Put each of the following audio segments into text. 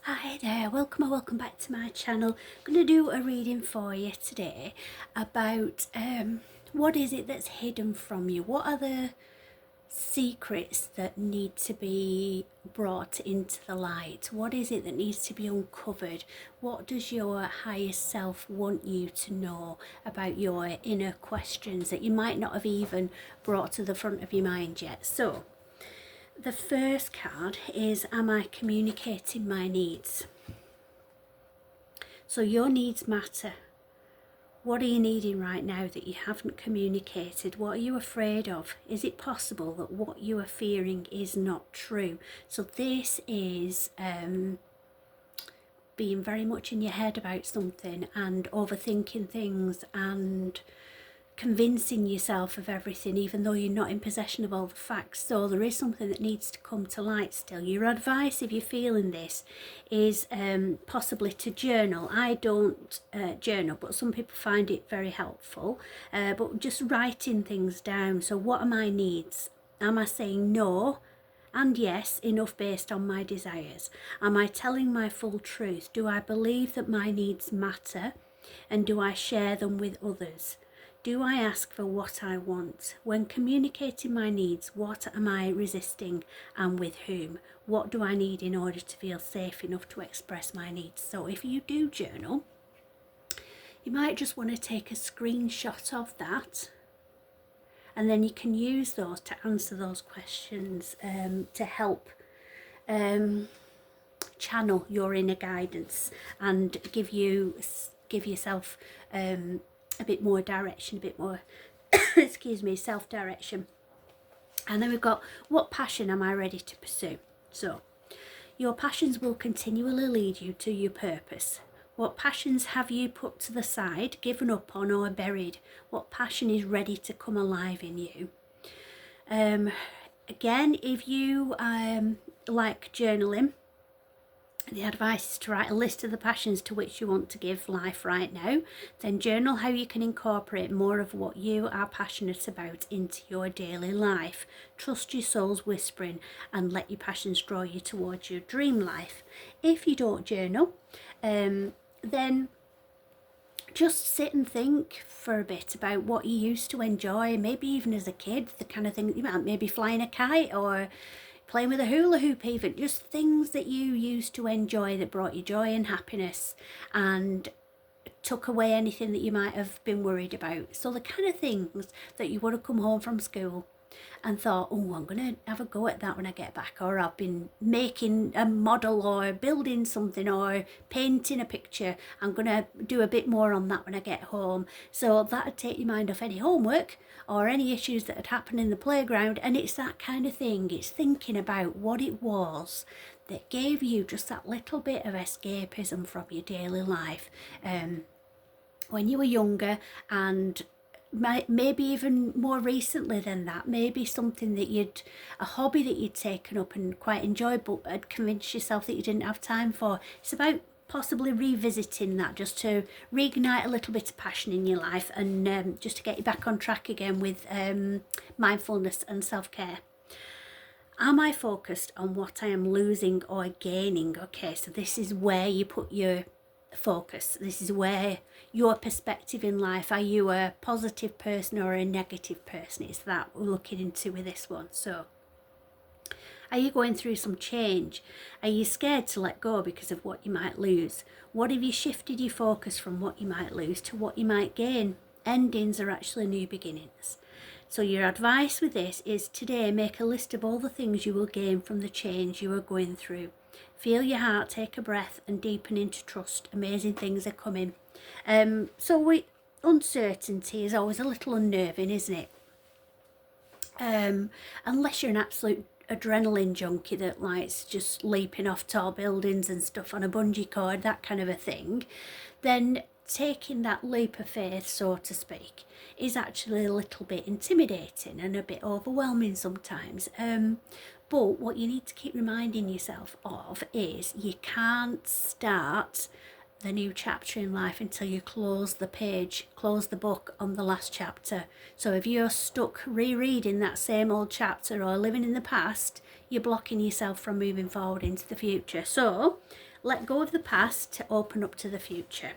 Hi there, welcome or welcome back to my channel. I'm going to do a reading for you today about what is it that's hidden from you. What are the secrets that need to be brought into the light? What is it that needs to be uncovered? What does your higher self want you to know about your inner questions that you might not have even brought to the front of your mind yet? So the first card is, am I communicating my needs? So your needs matter. What are you needing right now that you haven't communicated? What are you afraid of? Is it possible that what you are fearing is not true? So this is being very much in your head about something and overthinking things and convincing yourself of everything, even though you're not in possession of all the facts. So there is something that needs to come to light still. Your advice, if you're feeling this, is possibly to journal. I don't journal, but some people find it very helpful. But just writing things down. So what are my needs? Am I saying no and yes enough based on my desires? Am I telling my full truth? Do I believe that my needs matter? And do I share them with others? Do I ask for what I want? When communicating my needs, what am I resisting and with whom? What do I need in order to feel safe enough to express my needs? So if you do journal, you might just want to take a screenshot of that, and then you can use those to answer those questions to help channel your inner guidance and give yourself a bit more direction, a bit more excuse me, self-direction. And then we've got, what passion am I ready to pursue? So your passions will continually lead you to your purpose. What passions have you put to the side, given up on, or buried? What passion is ready to come alive in you? Again, if you like journaling, the advice is to write a list of the passions to which you want to give life right now. Then journal how you can incorporate more of what you are passionate about into your daily life. Trust your soul's whispering and let your passions draw you towards your dream life. If you don't journal, then just sit and think for a bit about what you used to enjoy, maybe even as a kid, the kind of thing that you might, maybe flying a kite or playing with a hula hoop, even just things that you used to enjoy that brought you joy and happiness and took away anything that you might have been worried about. So the kind of things that you would have come home from school and thought, oh, I'm going to have a go at that when I get back, or I've been making a model or building something or painting a picture, I'm going to do a bit more on that when I get home. So that would take your mind off any homework or any issues that had happened in the playground. And it's that kind of thing. It's thinking about what it was that gave you just that little bit of escapism from your daily life when you were younger, and maybe even more recently than that, maybe something that a hobby that you'd taken up and quite enjoyed but had convinced yourself that you didn't have time for. It's about possibly revisiting that, just to reignite a little bit of passion in your life and just to get you back on track again with mindfulness and self-care. Am I focused on what I am losing or gaining? Okay, so this is where you put your focus. This is where your perspective in life. Are you a positive person or a negative person? It's that we're looking into with this one. So are you going through some change? Are you scared to let go because of what you might lose? What have you shifted your focus from what you might lose to what you might gain? Endings are actually new beginnings. So your advice with this is today, make a list of all the things you will gain from the change you are going through. Feel your heart, take a breath and deepen into trust. Amazing things are coming. Uncertainty is always a little unnerving, isn't it? Unless you're an absolute adrenaline junkie that likes just leaping off tall buildings and stuff on a bungee cord, that kind of a thing, then taking that leap of faith, so to speak, is actually a little bit intimidating and a bit overwhelming sometimes. But what you need to keep reminding yourself of is you can't start the new chapter in life until you close the page, close the book on the last chapter. So if you're stuck rereading that same old chapter or living in the past, you're blocking yourself from moving forward into the future. So let go of the past to open up to the future.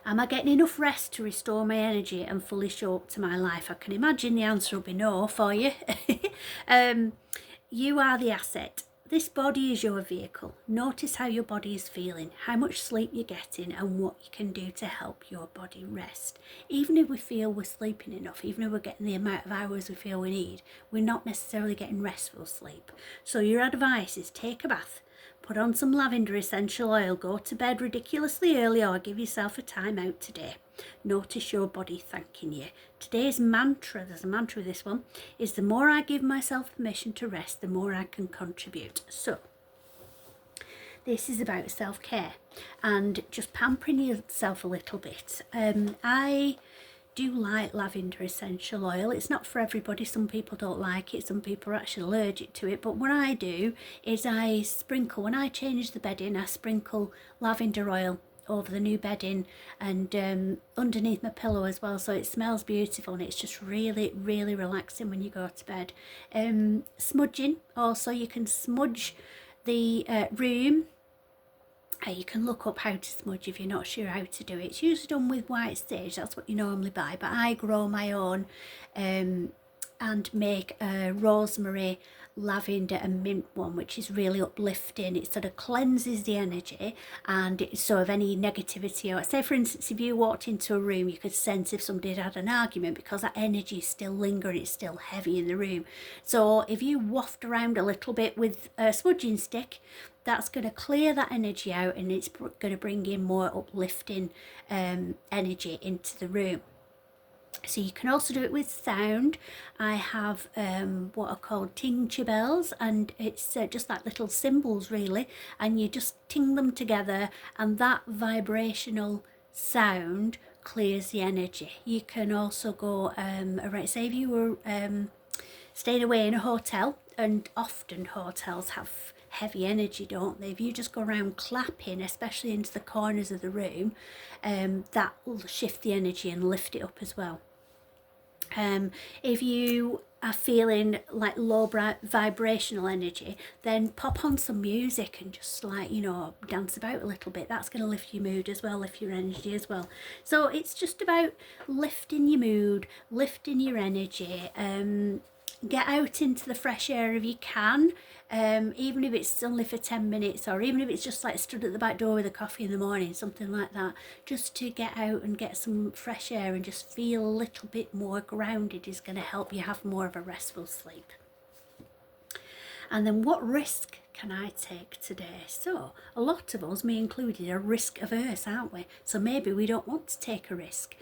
Am I getting enough rest to restore my energy and fully show up to my life? I can imagine the answer will be no for you. You are the asset. This body is your vehicle. Notice how your body is feeling, how much sleep you're getting, and what you can do to help your body rest. Even if we feel we're sleeping enough, even if we're getting the amount of hours we feel we need, we're not necessarily getting restful sleep. So your advice is take a bath, put on some lavender essential oil, go to bed ridiculously early, or give yourself a time out today. Notice your body thanking you. Today's mantra, there's a mantra with this one, is the more I give myself permission to rest, the more I can contribute. So this is about self-care and just pampering yourself a little bit. I do like lavender essential oil. It's not for everybody. Some people don't like it. Some people are actually allergic to it. But what I do is I sprinkle, when I change the bedding, I sprinkle lavender oil over the new bedding and underneath my pillow as well, so it smells beautiful and it's just really relaxing when you go to bed. Smudging also, you can smudge the room. You can look up how to smudge if you're not sure how to do it. It's usually done with white sage, that's what you normally buy, but I grow my own and make a rosemary, lavender and mint one, which is really uplifting. It sort of cleanses the energy, and it's sort of any negativity, or say for instance if you walked into a room, you could sense if somebody had had an argument because that energy is still lingering, it's still heavy in the room. So if you waft around a little bit with a smudging stick, that's going to clear that energy out, and it's going to bring in more uplifting energy into the room. So you can also do it with sound. I have what are called tincture bells, and it's just like little cymbals really, and you just ting them together, and that vibrational sound clears the energy. You can also go around, say if you were staying away in a hotel, and often hotels have heavy energy, don't they? If you just go around clapping, especially into the corners of the room, that will shift the energy and lift it up as well. If you are feeling like low vibrational energy, then pop on some music and just like, you know, dance about a little bit. That's going to lift your mood as well, lift your energy as well. So it's just about lifting your mood, lifting your energy. Get out into the fresh air if you can, even if it's only for 10 minutes, or even if it's just like stood at the back door with a coffee in the morning, something like that, just to get out and get some fresh air and just feel a little bit more grounded is going to help you have more of a restful sleep. And then what risk can I take today? So a lot of us, me included, are risk averse, aren't we? So maybe we don't want to take a risk.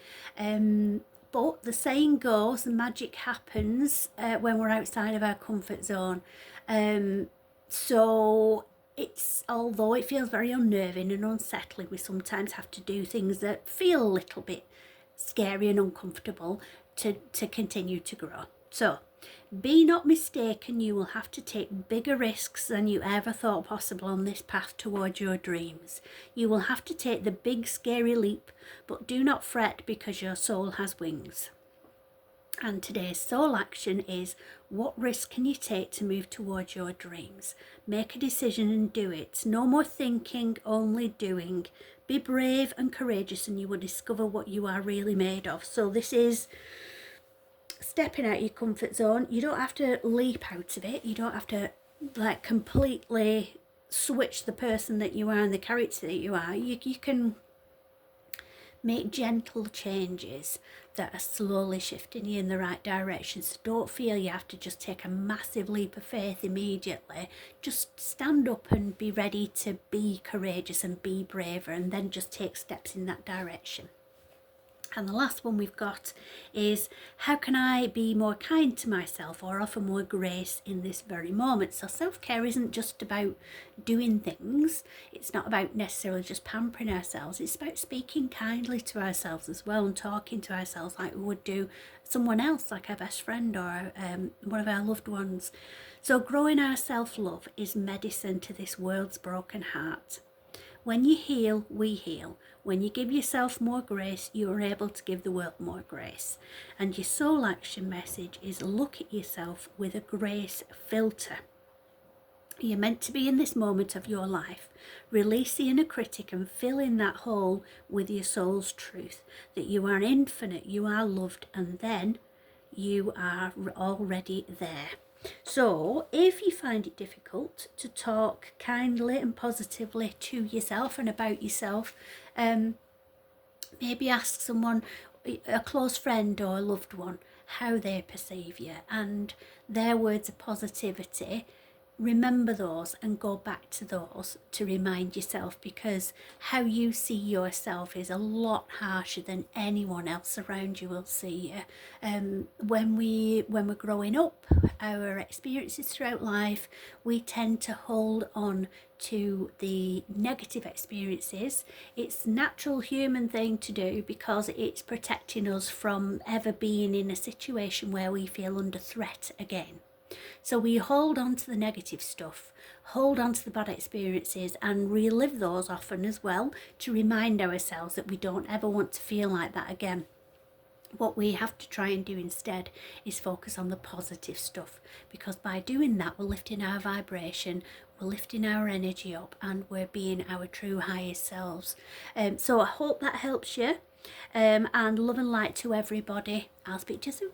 But the saying goes, the magic happens when we're outside of our comfort zone. So it's, although it feels very unnerving and unsettling, we sometimes have to do things that feel a little bit scary and uncomfortable to continue to grow. So be not mistaken, you will have to take bigger risks than you ever thought possible on this path towards your dreams. You will have to take the big scary leap, but do not fret because your soul has wings. And today's soul action is, what risk can you take to move towards your dreams? Make a decision and do it. No more thinking, only doing. Be brave and courageous and you will discover what you are really made of. So this is stepping out your comfort zone. You don't have to leap out of it. You don't have to like completely switch the person that you are and the character that you are. You can make gentle changes that are slowly shifting you in the right direction. So don't feel you have to just take a massive leap of faith immediately. Just stand up and be ready to be courageous and be braver, and then just take steps in that direction. And the last one we've got is, how can I be more kind to myself or offer more grace in this very moment? So self-care isn't just about doing things. It's not about necessarily just pampering ourselves. It's about speaking kindly to ourselves as well, and talking to ourselves like we would do someone else, like our best friend or one of our loved ones. So growing our self-love is medicine to this world's broken heart. When you heal, we heal. When you give yourself more grace, you are able to give the world more grace. And your soul action message is, look at yourself with a grace filter. You're meant to be in this moment of your life. Release the inner critic and fill in that hole with your soul's truth, that you are infinite, you are loved, and then you are already there. So if you find it difficult to talk kindly and positively to yourself and about yourself, maybe ask someone, a close friend or a loved one, how they perceive you, and their words of positivity, remember those and go back to those to remind yourself, because how you see yourself is a lot harsher than anyone else around you will see you. When we're growing up, our experiences throughout life, we tend to hold on to the negative experiences. It's a natural human thing to do because it's protecting us from ever being in a situation where we feel under threat again. So we hold on to the negative stuff, hold on to the bad experiences, and relive those often as well to remind ourselves that we don't ever want to feel like that again. What we have to try and do instead is focus on the positive stuff, because by doing that, we're lifting our vibration, we're lifting our energy up, and we're being our true highest selves. So I hope that helps you, and love and light to everybody. I'll speak to you soon.